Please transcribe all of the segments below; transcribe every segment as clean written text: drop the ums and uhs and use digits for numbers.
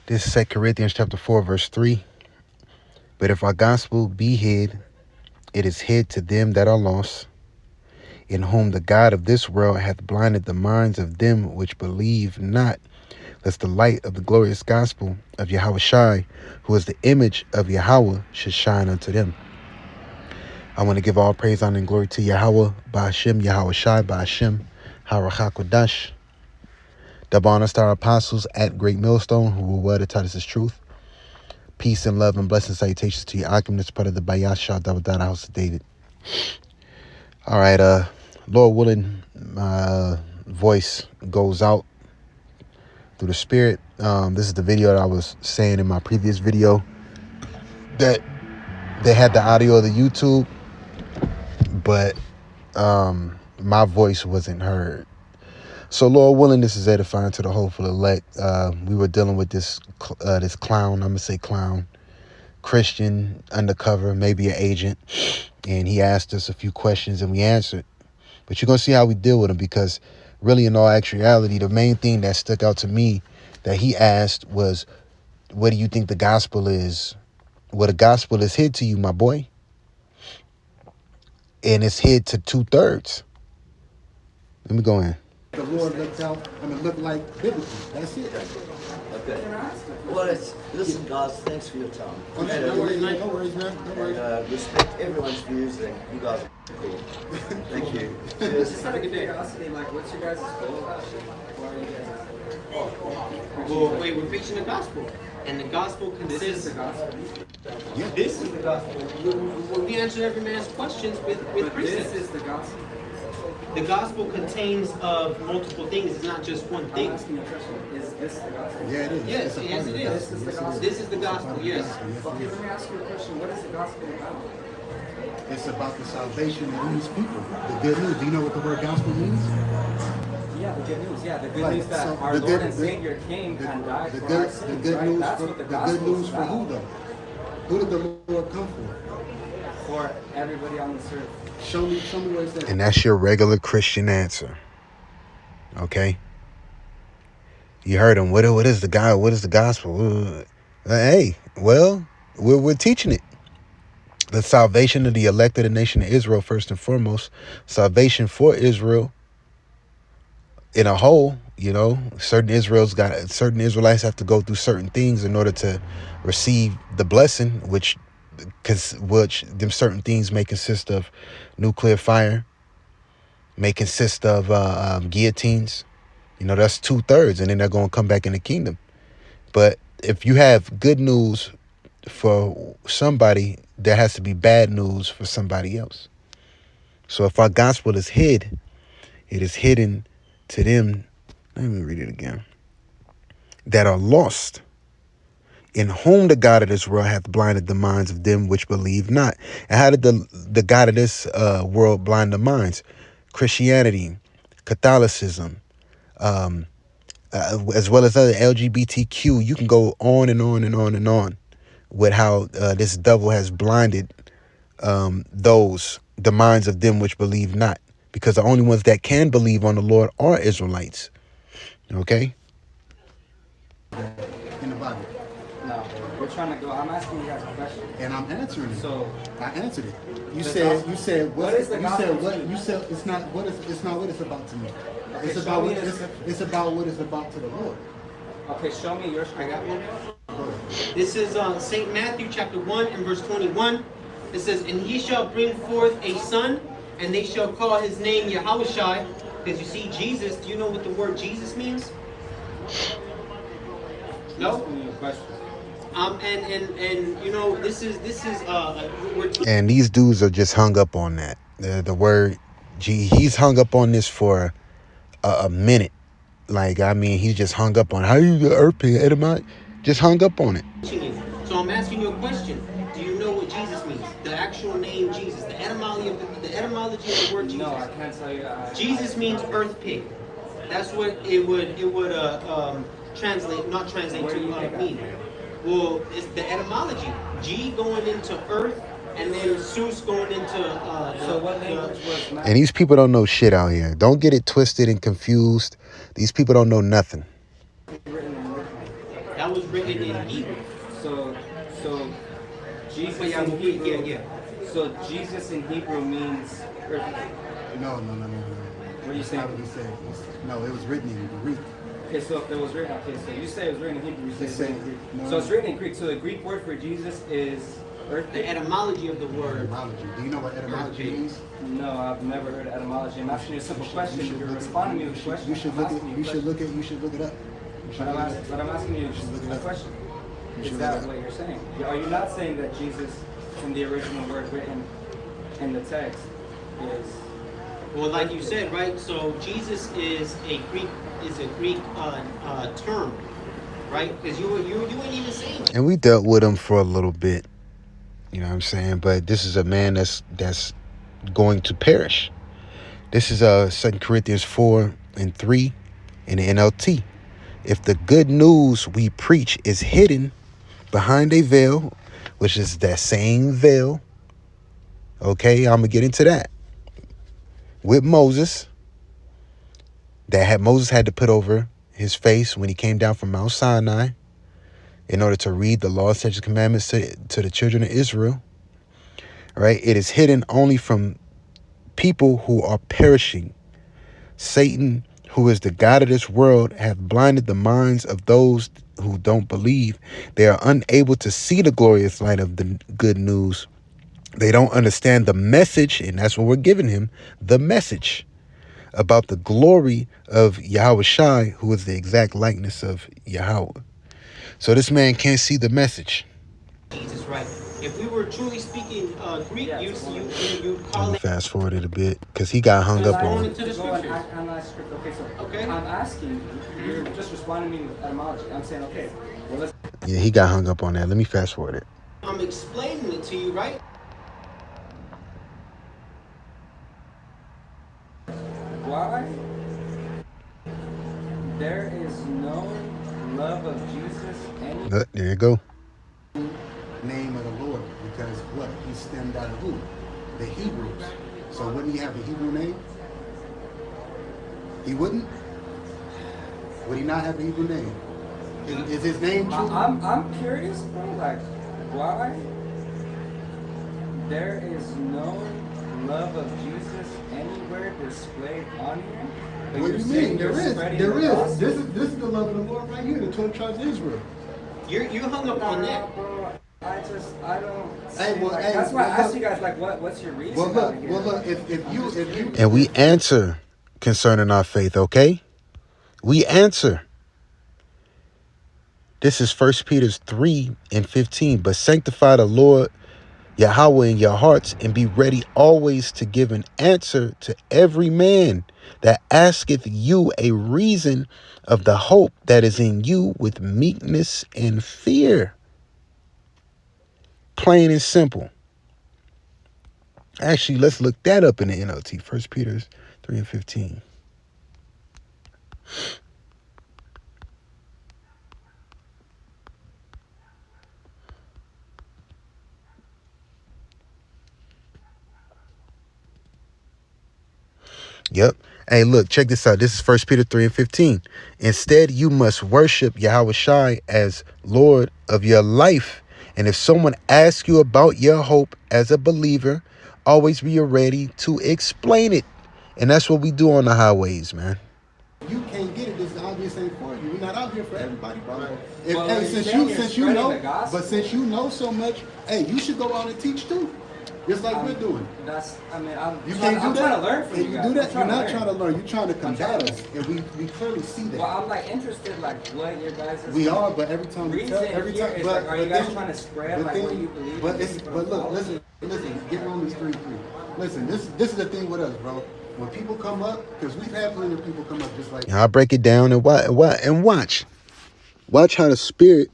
This is 2 Corinthians chapter 4, verse 3. But if our gospel be hid, it is hid to them that are lost, in whom the God of this world hath blinded the minds of them which believe not, lest the light of the glorious gospel of Yahawashi, who is the image of Yahawah, should shine unto them. I want to give all praise, honor, and glory to Yahawah, Bahasham, Yahawashi, Bahasham, Harachakodash. Double honors to our apostles at Great Millstone, who will wear the taught us his truth. Peace and love and blessing salutations to your occupants, part of the Bahasham, double down house of David. All right, Lord willing, my voice goes out through the spirit. This is the video that I was saying in my previous video that they had the audio of the YouTube, but my voice wasn't heard. So Lord willing, this is edifying to the hopeful elect. We were dealing with this clown, I'm gonna say clown, Christian, undercover, maybe an agent, and he asked us a few questions and we answered. But you're gonna see how we deal with him, because really, in all actuality, the main thing that stuck out to me that he asked was, what do you think the gospel is? Well, the gospel is hid to you, my boy. And it's hid to 2/3. Let me go in. The Lord looked out, look like biblically. That's it. Okay. Well, listen, guys, thanks for your time. Okay, no worries, man. No worries, man. No worries. And, respect everyone's views, and you guys are cool. Thank you. Cheers. Just out of curiosity, like, what's your guys' goal? Why are you guys? Well, wait, we're preaching the gospel, and the gospel This is consists. the gospel. This is the gospel. We answer every man's questions with But precepts. this is the gospel. The gospel contains of multiple things. It's not just one I'm thing. asking you a question. Is this the gospel? Yeah, it is. Yes, It's a yes, part of it the is. gospel. This is the Yes, it gospel. This is the gospel. Yes. Okay, let me ask you a question. What is the gospel about? It's about the salvation of these people. The good news. Do you know what the word gospel means? Yeah, the good news. Yeah, the good Right, news that so our the Lord good- and Savior came and died The for our good, sins, the good right? news That's for what the the gospel good news is for who about. though? Who did the Lord come for? For everybody on this earth. Show me where it says. And that's your regular Christian answer. Okay? You heard him. What is the God? What is the gospel? Hey, well, we're teaching it. The salvation of the elect of the nation of Israel, first and foremost. Salvation for Israel in a whole. Certain Israelites have to go through certain things in order to receive the blessing, which them certain things may consist of nuclear fire, may consist of guillotines. That's 2/3, and then they're going to come back in the kingdom. But if you have good news for somebody, there has to be bad news for somebody else. So if our gospel is hid, it is hidden to them. Let me read it again. That are lost, in whom the God of this world hath blinded the minds of them which believe not. And how did the God of this world blind the minds? Christianity, Catholicism, as well as other LGBTQ. You can go on and on and on and on with how this devil has blinded the minds of them which believe not, because the only ones that can believe on the Lord are Israelites. Okay? In the Bible. No, we're trying to go. I'm asking you guys a question. And I'm answering it. So, I answered it. You The said gospel- what what is the you gospel said what to you? you said it's not what it's about to me. Okay, It's show about me what the it's, scripture. it's about what it's about to the Lord. okay, show me your I got one. Go ahead. This is St. Matthew chapter 1 and verse 21. It says, "And he shall bring forth a son, and they shall call his name Yahawashi." Because you see, Jesus, do you know what the word Jesus means? No? Asking you a question. And this is we're And these dudes are just hung up on that. The word, he's hung up on this for a minute. He's just hung up on how you get earth pig, Edomite. Just hung up on it. teaching you. So I'm asking you a question. Do you know what Jesus means? The actual name Jesus, the etymology of the word Jesus. No, I can't tell you. Jesus means earth pig. That's what it would translate, not translate Where do you to think mean. Well, it's the etymology. G going into earth, and then Zeus going into So what language was And these people don't know shit out here. Don't get it twisted and confused. These people don't know nothing. written in your time? That That was written in Hebrew. So Jesus But yeah, in Hebrew. yeah. So Jesus in Hebrew means earthly. No. What are you That's saying? not what he said. No, it was written in Greek. Okay, so if it was written, okay, so you say it was written in Hebrew, you say it's written in Greek. No. So it's written in Greek. So the Greek word for Jesus is earthly. The etymology of the word. Etymology. Do you know what etymology means? No, I've never heard of etymology. I'm asking you a simple question. You're responding to me with a question. You should I'm look asking it. you a question. You should look it up. But I'm asking you should look it a up. question. You Is should that look it what you're saying? Are you not saying that Jesus, from the original word written in the text, is Well, like you said, right? So Jesus is a Greek term, right? Because you ain't even saying it. And we dealt with him for a little bit. You know what I'm saying? But this is a man that's going to perish. This is 2 Corinthians 4:3 in the NLT. If the good news we preach is hidden behind a veil, which is that same veil, okay, I'm gonna get into that. With Moses, Moses had to put over his face when he came down from Mount Sinai in order to read the law, statutes, commandments to the children of Israel. Right? It is hidden only from people who are perishing. Satan, who is the god of this world, hath blinded the minds of those who don't believe. They are unable to see the glorious light of the good news. They don't understand the message, and that's what we're giving him, the message about the glory of Yahawashi, who is the exact likeness of Yahawah. So this man can't see the message. Jesus, right? If we were truly speaking Greek, Yeah, you Let call me it. fast forward it a bit because he got hung up Going on. into the Go and scriptures. analyze scripture. Okay, so Okay. I'm asking you, you're just responding to me with etymology. I'm saying, okay, well, let's. Yeah, he got hung up on that. Let me fast forward it. I'm explaining it to you, right? Why? There is no love of Jesus any. There you go. Name of the Lord, because what? He stemmed out of who? The Hebrews. So wouldn't he have a Hebrew name? He wouldn't? Would he not have a Hebrew name? Is his name true? I'm curious, bro. Like, why? There is no love of Jesus anywhere displayed on here. But What do you're you saying mean? you're There is. spreading There the is. gospel. This is the love of the Lord right here, the 12 tribes of Israel. You hung up on that. Bro, I don't. Hey, see, well, like, hey, that's why I well, asked you guys, like, what's your reason? Well, look. out here? Well, look. If you And we answer concerning our faith, okay? We answer. This is 1 Peter 3:15. But sanctify the Lord Yahawah in your hearts, and be ready always to give an answer to every man that asketh you a reason of the hope that is in you with meekness and fear. Plain and simple. Actually, let's look that up in the NLT. 1 Peter 3:15. Yep. Hey, look, check this out. This is 1 Peter 3:15. Instead, you must worship Yahawashi as Lord of your life. And if someone asks you about your hope as a believer, always be ready to explain it. And that's what we do on the highways, man. can't get it, this obvious ain't for you. We're not out here for everybody, bro. Right. If, Well, hey, you're since saying you you're since you spreading know, the gospel. but since you know so much, hey, you should go out and teach too, just like we're doing. That's, I mean, I'm You trying, can't do I'm that. trying to learn from And you you guys. do that. You're I'm not trying to learn. You're trying to I'm combat trying us, and we clearly see that. Well, I'm like interested, like what your guys' We are, but every time we tell, reason every here time, is, but like, are you guys then- trying to spread but like then- what you believe? But in it's from but look, policy? listen, get Romans 3:3. Listen, this is the thing with us, bro. When people come up, because we've had plenty of people come up just like. I'll break it down and watch. Watch how the Spirit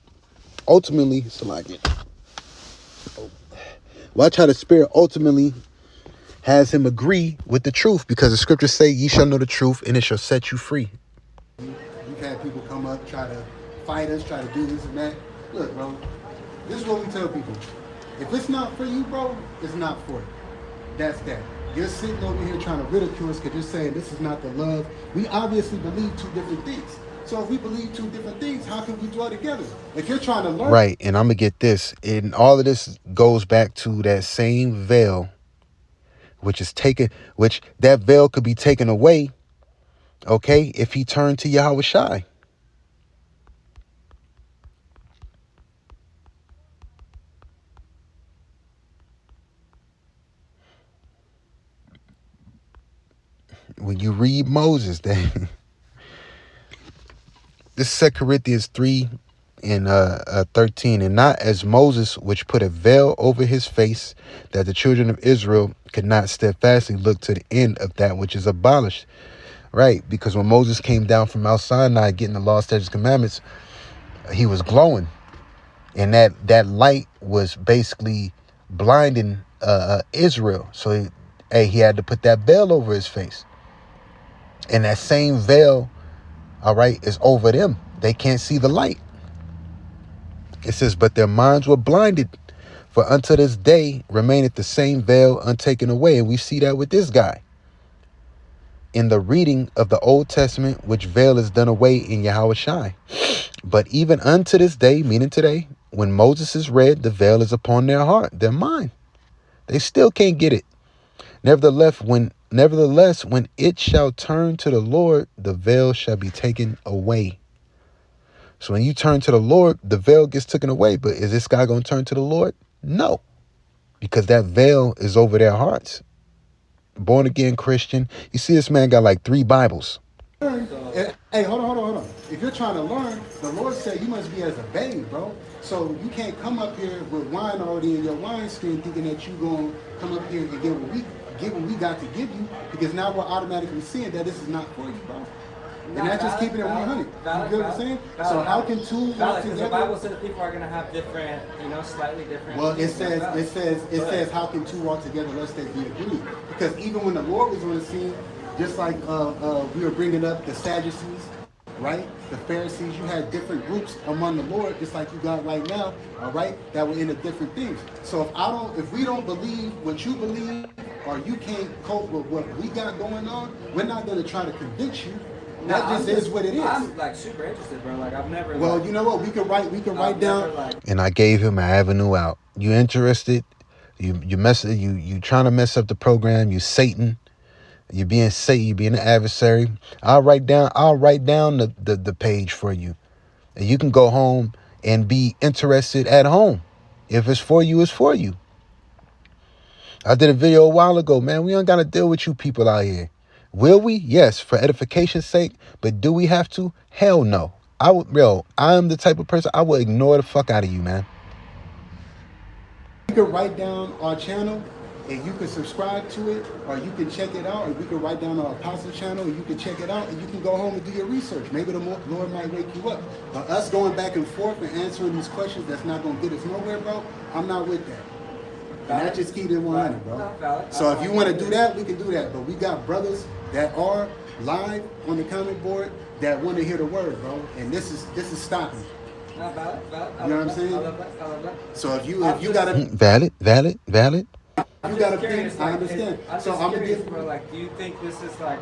ultimately, watch how the Spirit ultimately has him agree with the truth, because the scriptures say, ye shall know the truth and it shall set you free. We've had people come up, try to fight us, try to do this and that. Look, bro, this is what we tell people. If it's not for you, bro, it's not for you. That's that. You're sitting over here trying to ridicule us because you're saying this is not the love. We obviously believe two different things. So if we believe two different things, how can we dwell together? If you're trying to learn, Right, and I'm gonna get this. And all of this goes back to that same veil, which that veil could be taken away, okay, if he turned to Yahawashi. When you read Moses, then this is 2 Corinthians 3 and 13. And not as Moses, which put a veil over his face, that the children of Israel could not steadfastly look to the end of that which is abolished. Right, because when Moses came down from Mount Sinai getting the law, statutes, commandments, he was glowing. And that light was basically blinding Israel. So he had to put that veil over his face. And that same veil, all right, is over them. They can't see the light. It says, but their minds were blinded. For unto this day remaineth the same veil untaken away. And we see that with this guy. In the reading of the Old Testament, which veil is done away in Yahawashi. But even unto this day, meaning today, when Moses is read, the veil is upon their heart, their mind. They still can't get it. Nevertheless, when it shall turn to the Lord, the veil shall be taken away. So when you turn to the Lord, the veil gets taken away. But is this guy going to turn to the Lord? No, because that veil is over their hearts. Born again Christian. You see, this man got like 3 Bibles. hey, hold on. If you're trying to learn, the Lord said you must be as a babe, bro. So you can't come up here with wine already in your wineskin thinking that you're going to come up here and get what we got to give you, because now we're automatically seeing that this is not for you, bro. And that's just keeping it 100. You get what I'm saying? So how can two work together? The Bible says people are gonna have different, slightly different. Well, it says how can two walk together lest they be agreed? Because even when the Lord was on the scene, just like we were bringing up the Sadducees, right? The Pharisees, you had different groups among the Lord, just like you got right now, all right? That were into different things. So if we don't believe what you believe, or you can't cope with what we got going on, we're not gonna try to convince you. That just is what it is. I'm like super interested, bro. Like I've never. Well, you know what? We can write down. And I gave him an avenue out. You interested? You trying to mess up the program? You Satan? You being Satan? You being an adversary? I'll write down the page for you, and you can go home and be interested at home. If it's for you, it's for you. I did a video a while ago, man. We don't gotta deal with you people out here. Will we? Yes, for edification's sake. But do we have to? Hell no. I'm the type of person, I will ignore the fuck out of you, man. You can write down our channel and you can subscribe to it, or you can check it out, or we can write down our apostle channel and you can check it out, and you can go home and do your research. Maybe the Lord might wake you up. But us going back and forth and answering these questions, that's not going to get us nowhere, bro. I'm not with that. And that just keep it 100, bro. So if you want to do that, we can do that. But we got brothers that are live on the comment board that want to hear the word, bro. And this is stopping. You know what I'm saying? So if you got to valid. You got to think. I understand. So I'm gonna give. Bro, like, do you think this is like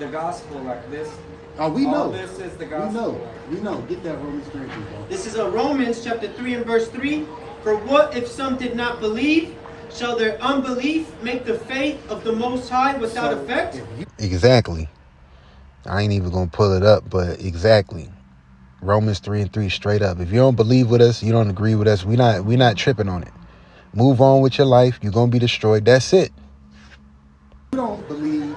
the gospel, like this? Oh, we know. All this is the gospel. We know. Get that Romans 3, bro. This is Romans chapter 3 and verse 3. For what if some did not believe? Shall their unbelief make the faith of the Most High without effect? Exactly. I ain't even gonna pull it up, but exactly. Romans 3 and 3 straight up. If you don't believe with us, you don't agree with us, we not tripping on it. Move on with your life. You're gonna be destroyed. That's it. You don't believe.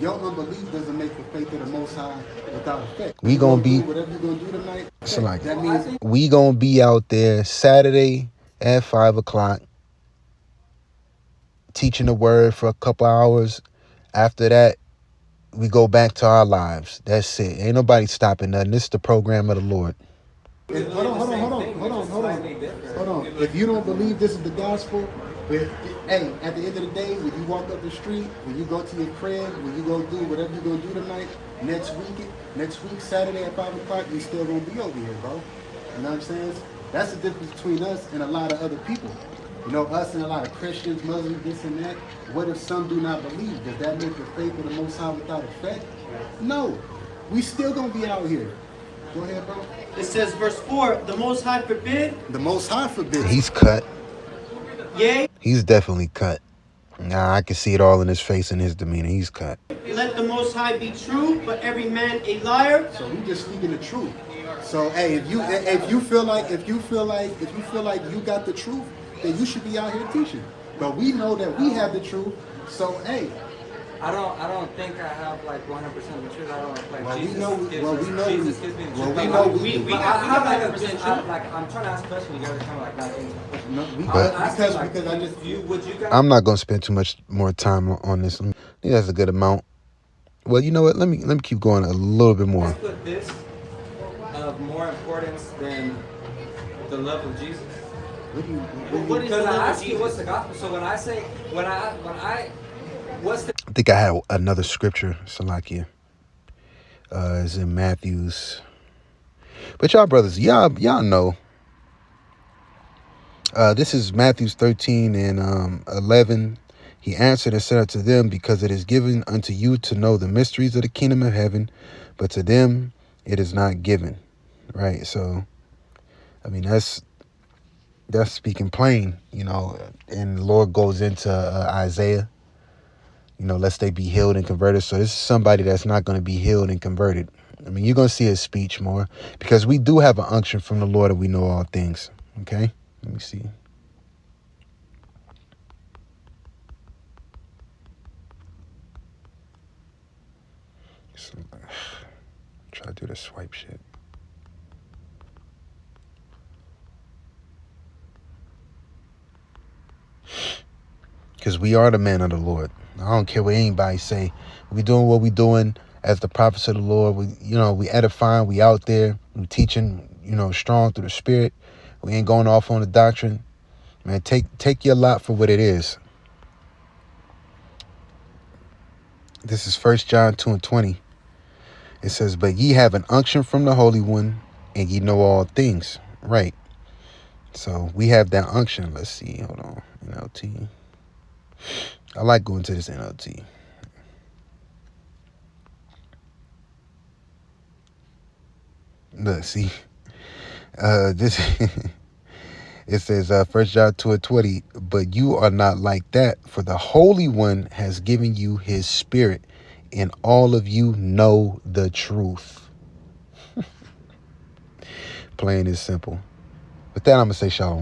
Your unbelief doesn't make the faith of the Most High without effect. We gonna be whatever you're gonna do tonight. So like, that means we gonna be out there Saturday at 5 o'clock teaching the word for a couple hours. After that, we go back to our lives. That's it. Ain't nobody stopping nothing. This is the program of the Lord. Hold on. If you don't believe this is the gospel, hey, at the end of the day, when you walk up the street, when you go to your crib, when you go do whatever you're gonna do tonight, next week, Saturday at 5 o'clock, you still gonna be over here, bro. You know what I'm saying? That's the difference between us and a lot of other people. You know, us and a lot of Christians, Muslims, this and that. What if some do not believe? Does that make the faith of the Most High without effect? No. We still gonna be out here. Go ahead, bro. It says, verse 4, the Most High forbid, The Most High forbids. He's cut. yea, He's definitely cut. Nah, I can see it all in his face and his demeanor. He's cut. let the Most High be true, but every man a liar. So we just speaking the truth. So hey, if you feel like you got the truth, then you should be out here teaching. But we know that we have the truth. So hey, I don't think I have like 100% of the truth. I don't like well, Jesus. we know, gives well, us- we know, Jesus gives me the well, truth. we But know, like, we we but got- I have like a 100% just, like I'm trying to ask a question. You guys are kind of like backing. no, we, I was but asking, like, because I just would you guys? I'm not gonna spend too much more time on this. I think that's a good amount. Well, you know what? Let me keep going a little bit more. Let's put this of more importance than the love of Jesus. what do you, What is the Because I love of asked you Jesus? what's the gospel. So when I say what's the I think I had another scripture, Salakia. It's in Matthew's. But y'all brothers, y'all know. This is Matthew's 13 and 11. He answered and said unto them, because it is given unto you to know the mysteries of the kingdom of heaven, but to them it is not given. Right? So, I mean, that's speaking plain, you know. And the Lord goes into Isaiah, you know, lest they be healed and converted. So this is somebody that's not going to be healed and converted. I mean, you're going to see his speech more, because we do have an unction from the Lord and we know all things. Okay? Let me see. So, try to do the swipe shit. Because we are the men of the Lord. I don't care what anybody say. We doing what we doing as the prophets of the Lord. We edifying. We out there. We teaching, strong through the Spirit. We ain't going off on the doctrine. Man, take your lot for what it is. This is 1 John 2:20. It says, but ye have an unction from the Holy One, and ye know all things. Right. So we have that unction. Let's see. Hold on. NLT. I like going to this NLT. Look, see. This it says 1 John 2:20, but you are not like that, for the Holy One has given you his Spirit, and all of you know the truth. Plain and simple. With that, I'm going to say shalom.